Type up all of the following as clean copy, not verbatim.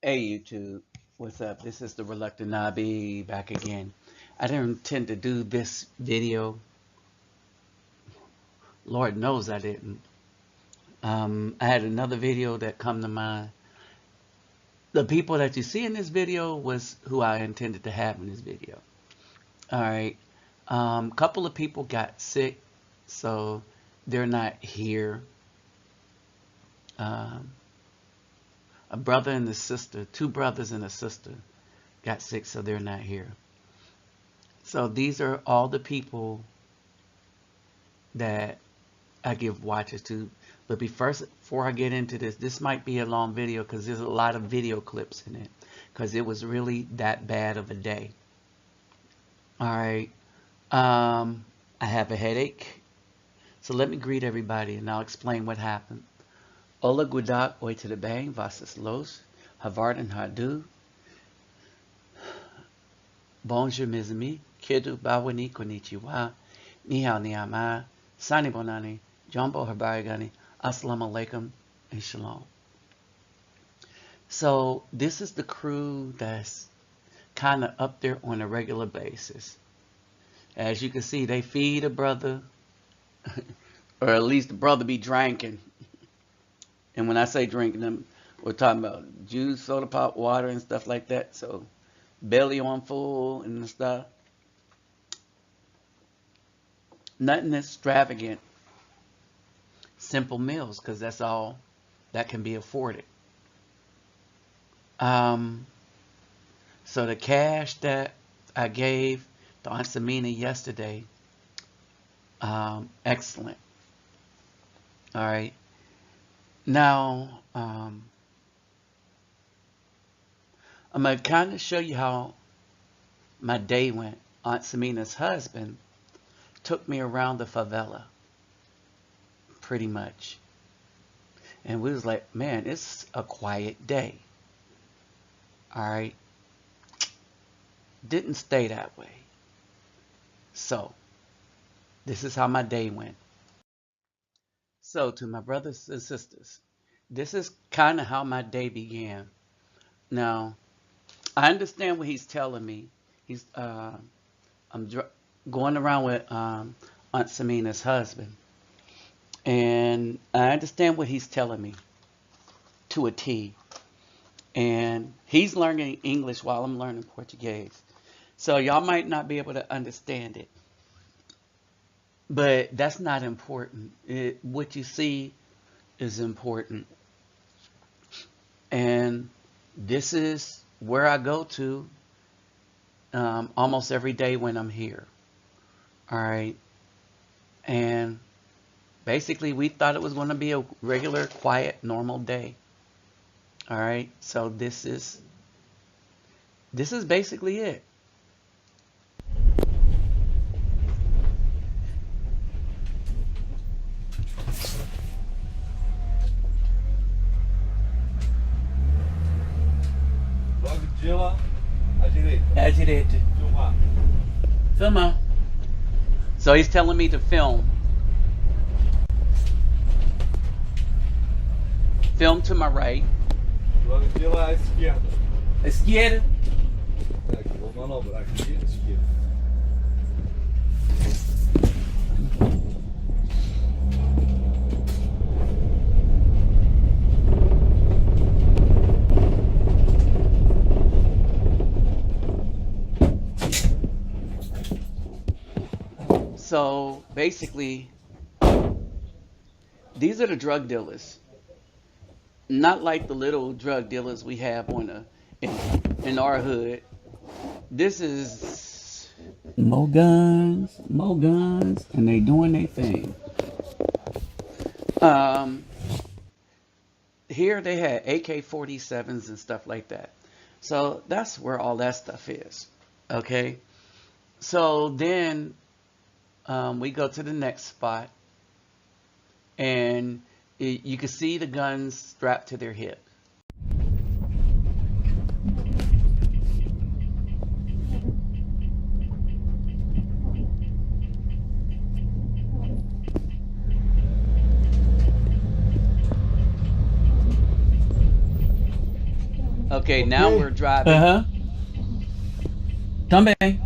Hey YouTube, what's up? This is the Reluctant Nabi back again. I didn't intend to do this video. Lord knows I didn't. I had another video that come to mind. The people that you see in this video was who I intended to have in this video. All right. Couple of people got sick, so they're not here. A brother and a sister, two brothers and a sister got sick, so they're not here. So these are all the people that I give watches to. But before I get into this might be a long video because there's a lot of video clips in it because it was really that bad of a day. All right. I have a headache. So let me greet everybody and I'll explain what happened. Hola gudak oi to the bang vasas los havard and hadu. Bonjour mes amis. Kedu bawani konnichiwa. Ni hao ni ama. Sani bonani. Jumbo habarigani. Assalamu alaikum and shalom. So this is the crew that's kind of up there on a regular basis. As you can see, they feed a brother, or at least the brother be drinking. And when I say drinking, we're talking about juice, soda pop, water, and stuff like that. So belly on full and stuff. Nothing extravagant. Simple meals, because that's all that can be afforded. So the cash that I gave to Aunt Samina yesterday, excellent. All right. Now, I'm going to kind of show you how my day went. Aunt Samina's husband took me around the favela, pretty much. And we was like, man, it's a quiet day. All right. Didn't stay that way. So, this is how my day went. So, to my brothers and sisters, this is kind of how my day began. Now, I understand what he's telling me. I'm going around with Aunt Samina's husband. And I understand what he's telling me to a T. And he's learning English while I'm learning Portuguese. So y'all might not be able to understand it. But that's not important. What you see is important. And this is where I go to almost every day when I'm here. All right. And basically we thought it was going to be a regular, quiet, normal day. All right. So this is basically it. À direita. Filmar. So he's telling me to film. Film to my right. Logo de lá à esquerda. Esquerda. Aqui, vou manobrar aqui, esquerda. So basically, these are the drug dealers. Not like the little drug dealers we have on in our hood. This is more guns, and they doing their thing. Here they had AK-47s and stuff like that. So that's where all that stuff is. Okay. So then we go to the next spot, and you can see the guns strapped to their hip. Okay, now Ok? we're driving. Aham. Também.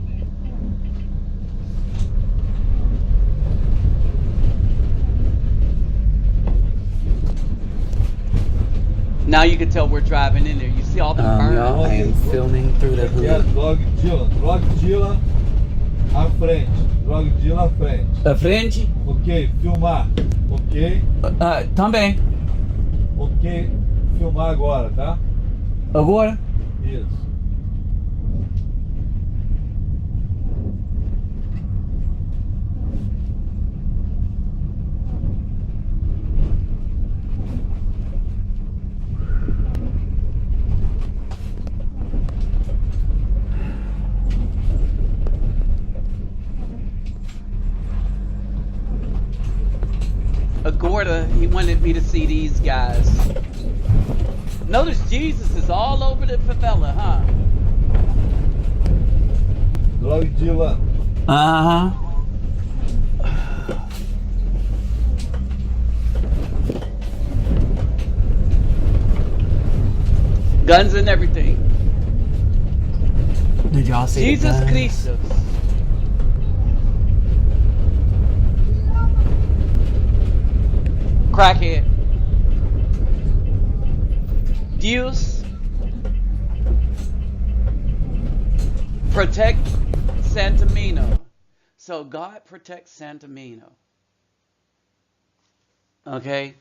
Now you can tell we're driving in there. You see all the Y'all, burns. I am filming through the Aqui é hood. Drog Dilla. Drog Dilla à frente. Drog Dilla à frente. Da frente? Ok, filmar. Ok, Também. ok, filmar agora, tá? Agora? Isso. Agorda, he wanted me to see these guys. Notice Jesus is all over the favela, huh? Drog Dilla. Aham. Guns and everything. Did y'all see Jesus the guns? Christ. Crackhead. Dios protect Santamino. So God protects Santamino. Okay?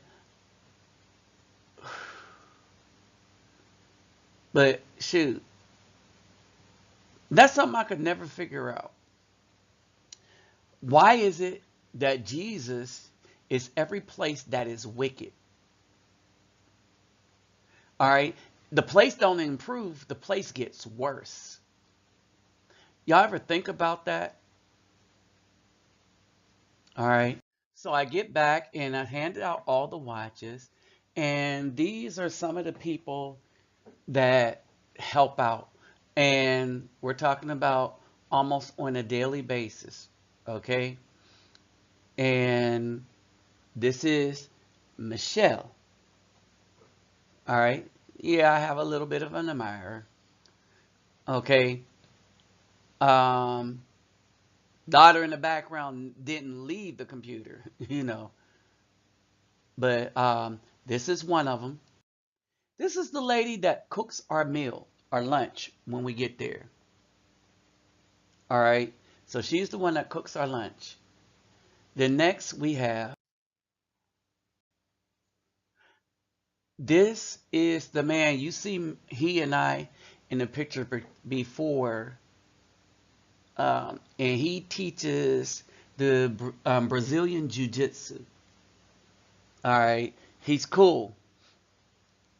But shoot. That's something I could never figure out. Why is it that Jesus is every place that is wicked? All right? The place don't improve, the place gets worse. Y'all ever think about that? All right. So I get back and I handed out all the watches. And these are some of the people that help out. And we're talking about almost on a daily basis. Okay. And this is Michelle. All right. Yeah, I have a little bit of an admirer. Okay. Um, Daughter in the background didn't leave the computer, you know. But this is one of them. This is the lady that cooks our meal, our lunch, when we get there. All right. So she's the one that cooks our lunch. Then next we have, this is the man, you see he and I in the picture before, and he teaches the Brazilian Jiu-Jitsu. All right. He's cool.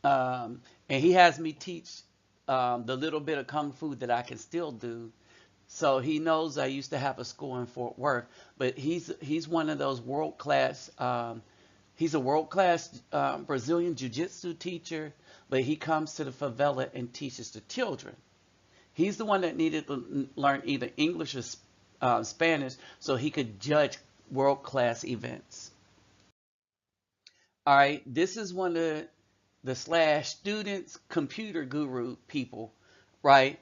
And he has me teach the little bit of kung fu that I can still do. So he knows I used to have a school in Fort Worth, but he's one of those world class. He's a world class Brazilian jiu-jitsu teacher, but he comes to the favela and teaches the children. He's the one that needed to learn either English or Spanish so he could judge world class events. All right, this is one of the slash students computer guru people, right?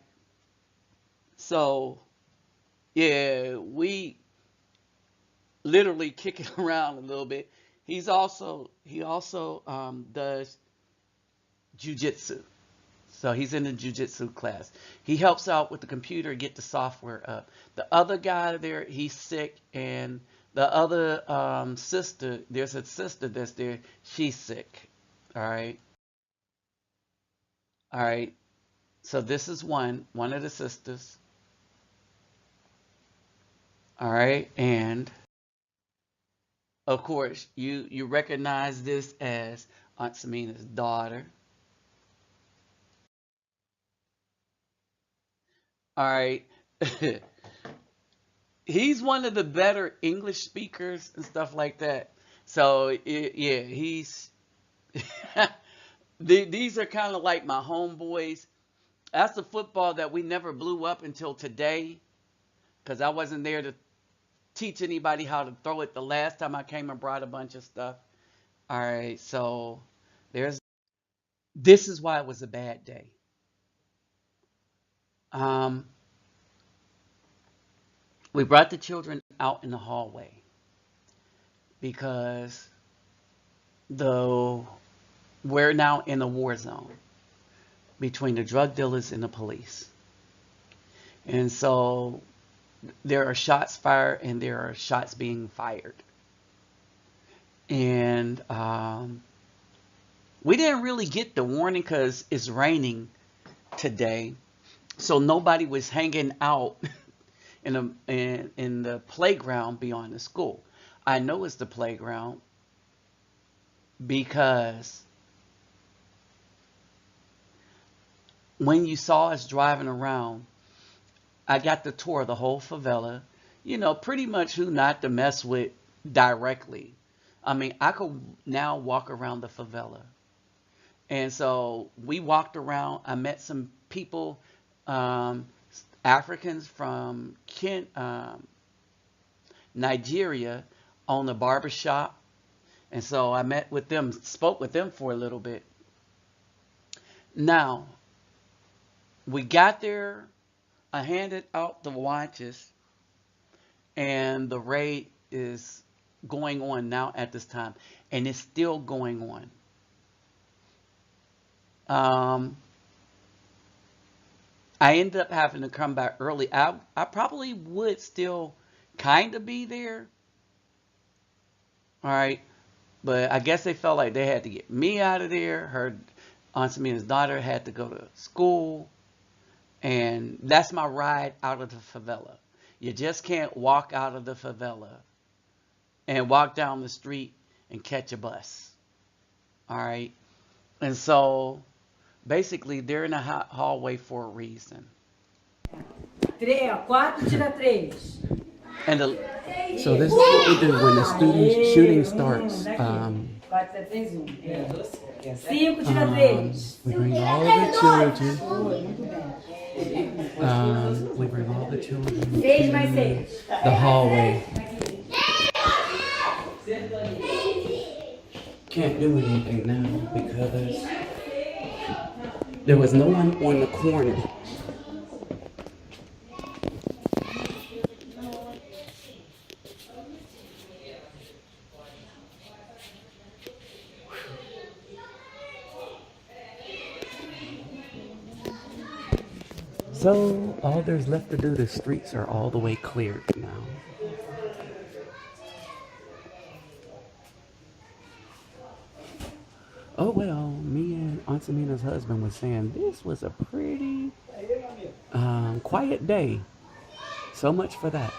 So yeah, we literally kick it around a little bit. He also does jujitsu. So he's in the jujitsu class. He helps out with the computer, get the software up. The other guy there, he's sick, and the other sister, there's a sister that's there, she's sick. All right. All right. So this is one of the sisters. All right. And of course, you recognize this as Aunt Samina's daughter. All right. He's one of the better English speakers and stuff like that. So yeah, these are kind of like my homeboys. That's the football that we never blew up until today, because I wasn't there to teach anybody how to throw it the last time I came and brought a bunch of stuff. All right, so there's this is why it was a bad day. Um, we brought the children out in the hallway because the we're now in a war zone between the drug dealers and the police. And so there are shots fired and there are shots being fired. And we didn't really get the warning because it's raining today. So nobody was hanging out in the playground beyond the school. I know it's the playground because when you saw us driving around, I got the tour of the whole favela, you know, pretty much who not to mess with directly. I mean, I could now walk around the favela. And so we walked around. I met some people, Africans from Nigeria, on the barbershop. And so I met with them, spoke with them for a little bit. Now, we got there. I handed out the watches, and the raid is going on now at this time, and it's still going on. I ended up having to come back early. I probably would still kind of be there. All right. But I guess they felt like they had to get me out of there. Her Aunt Samina's daughter had to go to school. And that's my ride out of the favela. You just can't walk out of the favela and walk down the street and catch a bus. All right. And so basically they're in a hallway for a reason. And so this is what we do when the shooting starts. We bring all the children. We bring all the children to the hallway. Can't do anything now because there was no one on the corner. So all there's left to do, the streets are all the way cleared now. Oh well, me and Aunt Samina's husband was saying this was a pretty quiet day. So much for that.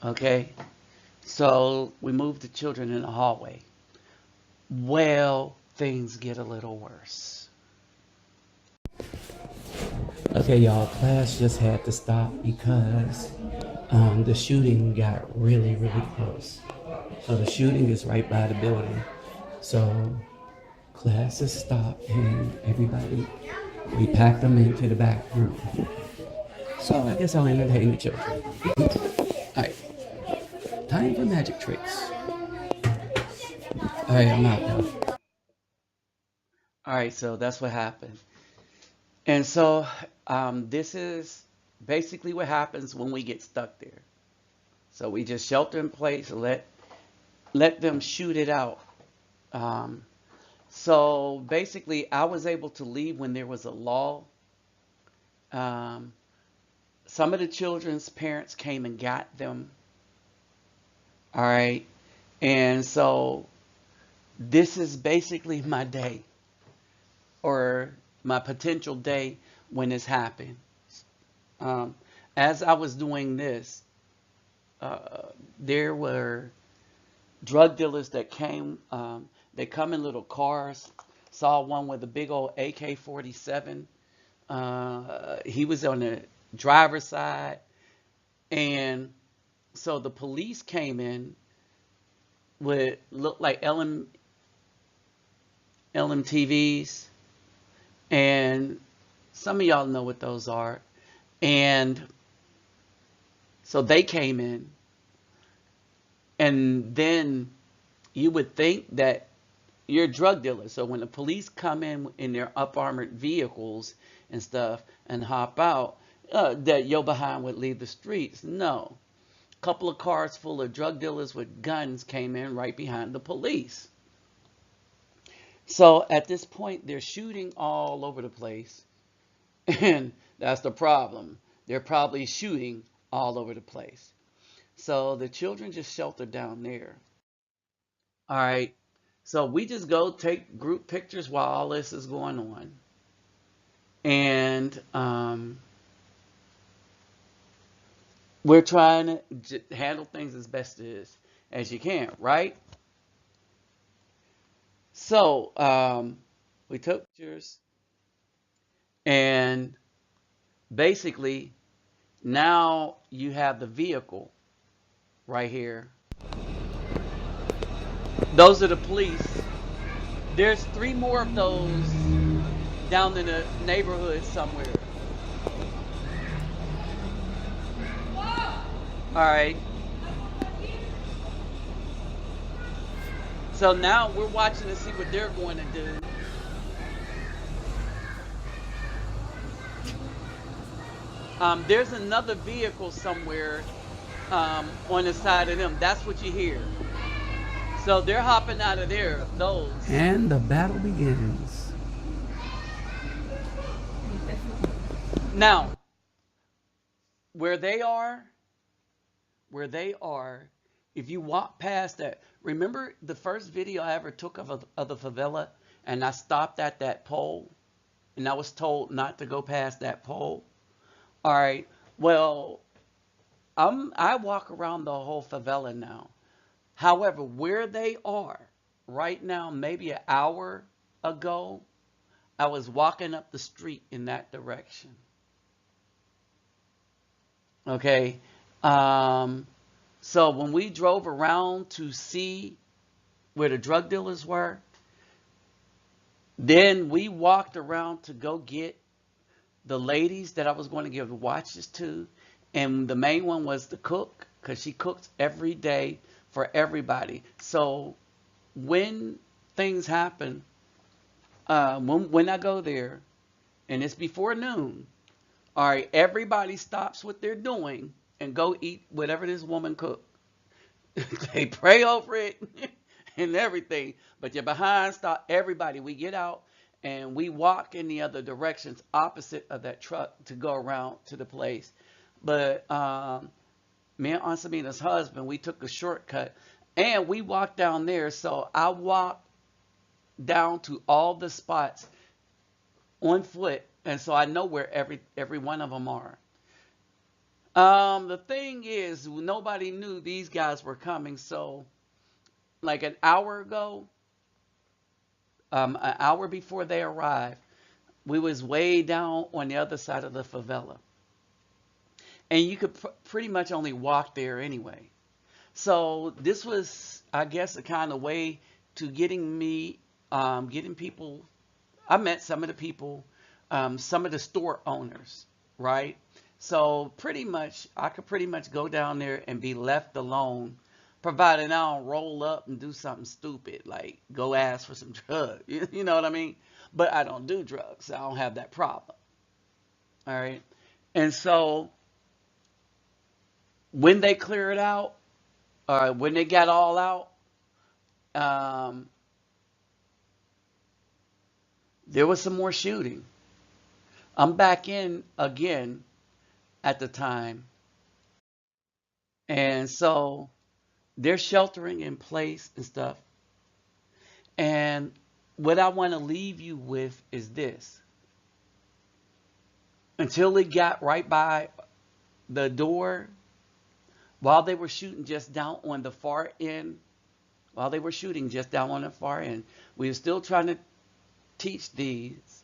Okay, so we moved the children in the hallway. Well, things get a little worse. Okay, y'all, class just had to stop because the shooting got really, really close. So the shooting is right by the building. So class has stopped and everybody, we packed them into the back room. So I guess I'll entertain the children. Alright, time for magic tricks. Alright, I'm out now. Alright, so that's what happened. And so this is basically what happens when we get stuck there. So we just shelter in place, let them shoot it out. So basically I was able to leave when there was a lull. Some of the children's parents came and got them. All right. And so this is basically my day, or my potential day when this happened. As I was doing this, there were drug dealers that came. They come in little cars. Saw one with a big old AK-47. He was on the driver's side. And so the police came in with looked like LMTVs. And some of y'all know what those are. And so they came in. And then you would think that you're a drug dealer. So when the police come in their up armored vehicles and stuff and hop out, that your behind would leave the streets. No. A couple of cars full of drug dealers with guns came in right behind the police. So at this point, they're shooting all over the place. And that's the problem. They're probably shooting all over the place. So the children just sheltered down there. All right. So we just go take group pictures while all this is going on. And we're trying to handle things as best as you can, right? So we took pictures, and basically now you have the vehicle right here. Those are the police. There's 3 more of those down in the neighborhood somewhere. All right. So now we're watching to see what they're going to do. There's another vehicle somewhere on the side of them. That's what you hear. So they're hopping out of there, those. And the battle begins. Now, where they are, if you walk past that, remember the first video I ever took of the favela, and I stopped at that pole, and I was told not to go past that pole? All right, well, I walk around the whole favela now. However, where they are right now, maybe an hour ago, I was walking up the street in that direction. Okay. So when we drove around to see where the drug dealers were, then we walked around to go get the ladies that I was going to give the watches to. And the main one was the cook, because she cooks every day for everybody. So when things happen, when I go there, and it's before noon, all right, everybody stops what they're doing and go eat whatever this woman cooked. They pray over it and everything, but you're behind. Stop everybody. We get out and we walk in the other directions opposite of that truck to go around to the place. But me and Aunt Samina's husband, we took a shortcut and we walked down there. So I walked down to all the spots on foot, and so I know where every one of them are. The thing is, nobody knew these guys were coming. So like an hour ago, an hour before they arrived, we was way down on the other side of the favela. And you could pretty much only walk there anyway. So this was, I guess, a kind of way to getting people. I met some of the people, some of the store owners, right? So pretty much, I could pretty much go down there and be left alone, provided I don't roll up and do something stupid, like go ask for some drugs. You know what I mean? But I don't do drugs, so I don't have that problem. All right. And so when they cleared out, or when they got all out, there was some more shooting. I'm back in again at the time. And so they're sheltering in place and stuff. And what I want to leave you with is this. Until they got right by the door, while they were shooting just down on the far end, we were still trying to teach these.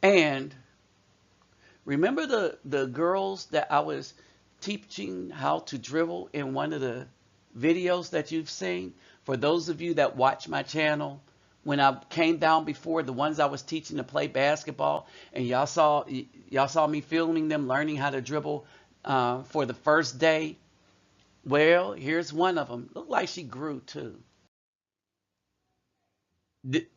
And remember the girls that I was teaching how to dribble in one of the videos that you've seen? For those of you that watch my channel, when I came down before, the ones I was teaching to play basketball, and y'all saw me filming them learning how to dribble for the first day. Well, here's one of them. Looked like she grew too. D-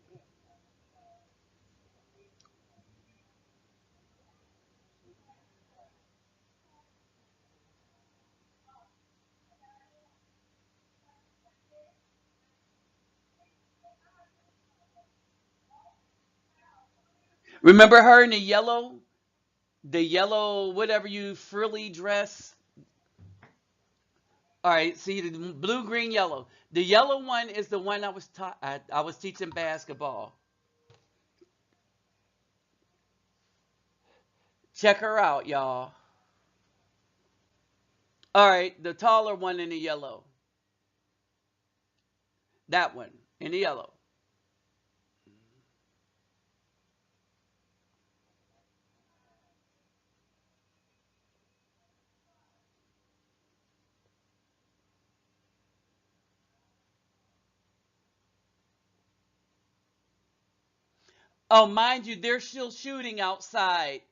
Remember her in the yellow, whatever you frilly dress. All right, see the blue, green, yellow. The yellow one is the one I was teaching basketball. Check her out, y'all. All right, the taller one in the yellow. That one in the yellow. Oh, mind you, they're still shooting outside.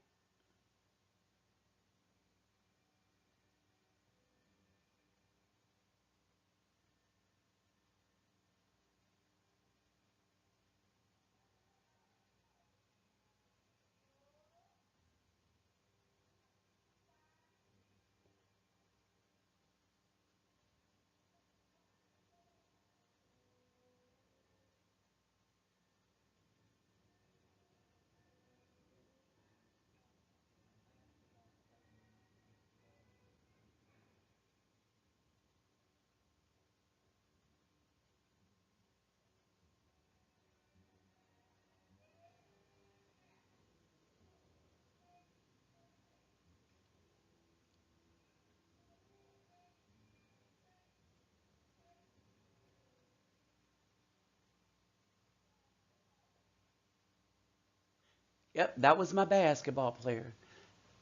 Yep, that was my basketball player.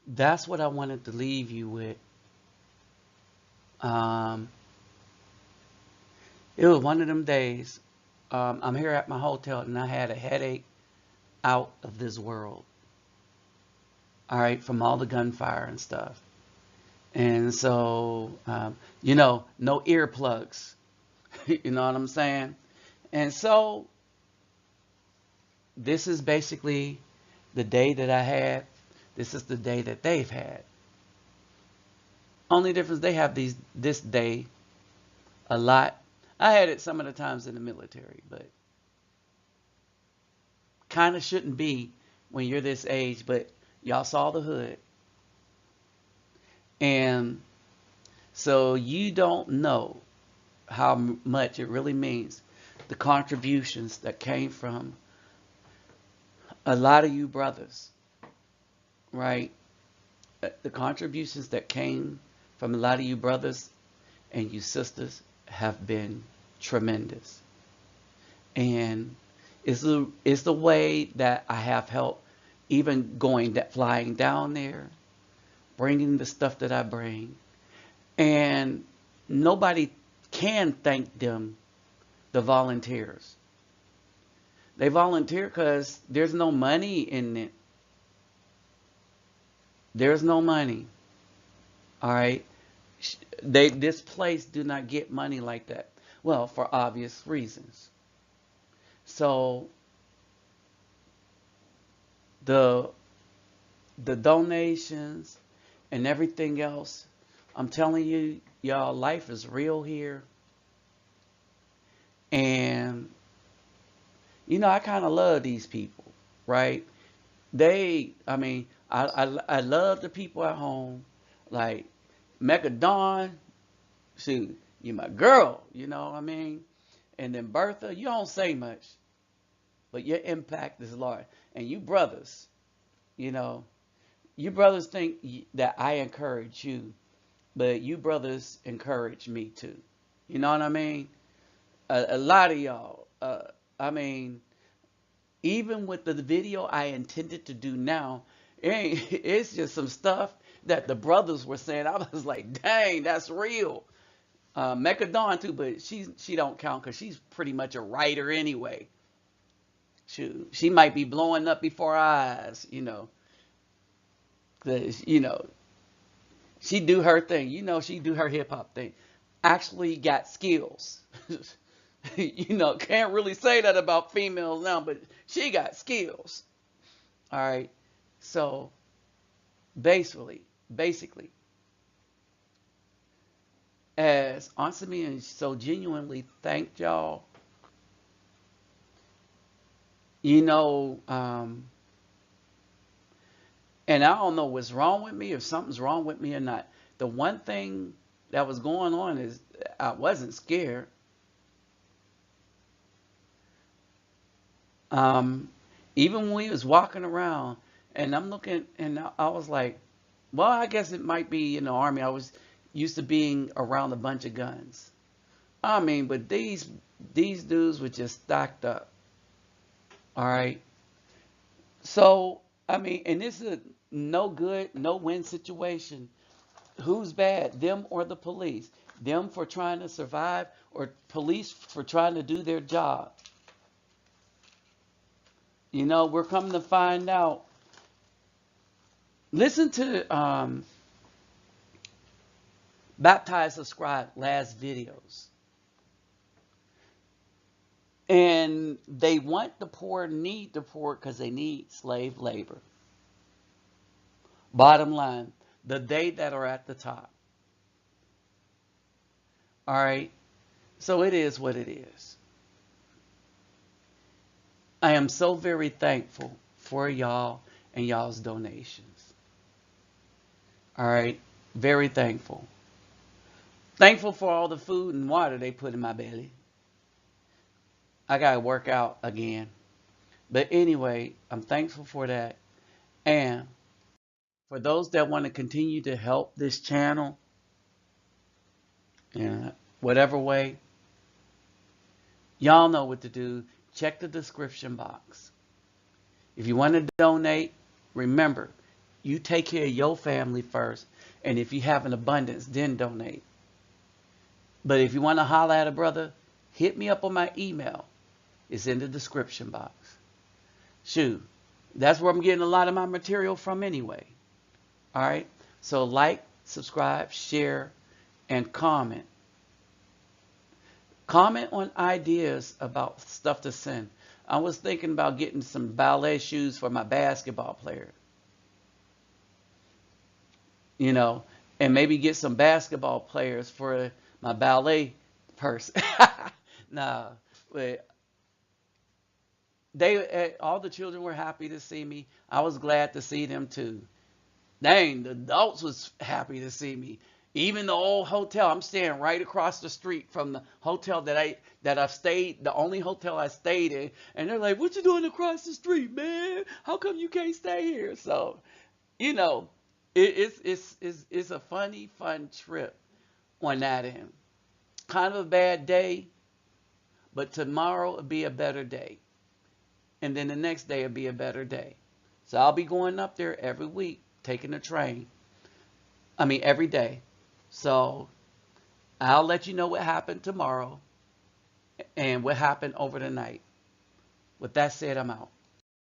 That's what I wanted to leave you with. Um, it was one of them days. I'm here at my hotel and I had a headache out of this world. All right, from all the gunfire and stuff. And so, no earplugs. You know what I'm saying? And so, this is basically the day that I had. This is the day that they've had. Only difference, they have this day a lot. I had it some of the times in the military, but kind of shouldn't be when you're this age. But y'all saw the hood. And so you don't know how much it really means. The contributions that came from a lot of you brothers, right? The contributions that came from a lot of you brothers and you sisters have been tremendous. And it's the way that I have helped, even flying down there, bringing the stuff that I bring. And nobody can thank them, the volunteers. They volunteer because there's no money in it. There's no money. All right. This place do not get money like that. Well, for obvious reasons. So the the donations and everything else, I'm telling you, y'all, life is real here. And I kind of love these people, right? I mean, I love the people at home. Like Mecca Dawn, shoot, you my girl, you know what I mean? And then Bertha, you don't say much, but your impact is large. And you brothers, you know, you brothers think that I encourage you, but you brothers encourage me too. You know what I mean? A lot of y'all, I mean, even with the video I intended to do now, it's just some stuff that the brothers were saying. I was like, dang, that's real. Mecca Dawn too, but she don't count because she's pretty much a writer anyway. She might be blowing up before our eyes, 'cause, she do her thing. She do her hip hop thing. Actually got skills. You know, can't really say that about females now, but she got skills. All right. So basically, as Aunt Samia so genuinely thanked y'all, you know, and I don't know what's wrong with me, if something's wrong with me or not. The one thing that was going on is I wasn't scared. Um, Even when we was walking around, and I'm looking, and I was like, well, I guess it might be in the army. I was used to being around a bunch of guns. I mean, but these dudes were just stacked up. All right. So I mean, and this is a no good, no win situation. Who's bad, them or the police? Them for trying to survive, or police for trying to do their job? You know, we're coming to find out. Listen to Baptized Subscribe last videos. And they want the poor, need the poor because they need slave labor. Bottom line, the they that are at the top. All right. So it is what it is. I am so very thankful for y'all and y'all's donations. All right. Very thankful. Thankful for all the food and water they put in my belly. I got to work out again. But anyway, I'm thankful for that. And for those that want to continue to help this channel in whatever way, y'all know what to do. Check the description box. If you want to donate, remember, you take care of your family first. And if you have an abundance, then donate. But if you want to holler at a brother, hit me up on my email. It's in the description box. Shoot, that's where I'm getting a lot of my material from anyway. All right. So like, subscribe, share, and comment. Comment on ideas about stuff to send. I was thinking about getting some ballet shoes for my basketball player. You know, and maybe get some basketball players for my ballet person. Nah, but all the children were happy to see me. I was glad to see them too. Dang, the adults was happy to see me. Even the old hotel, I'm staying right across the street from the hotel that I've stayed, the only hotel I stayed in. And they're like, "What you doing across the street, man? How come you can't stay here?" So, you know, it's a fun trip on that end. Kind of a bad day, but tomorrow will be a better day. And then the next day will be a better day. So I'll be going up there every week, taking the train. I mean, every day. So I'll let you know what happened tomorrow and what happened over the night. With that said, I'm out.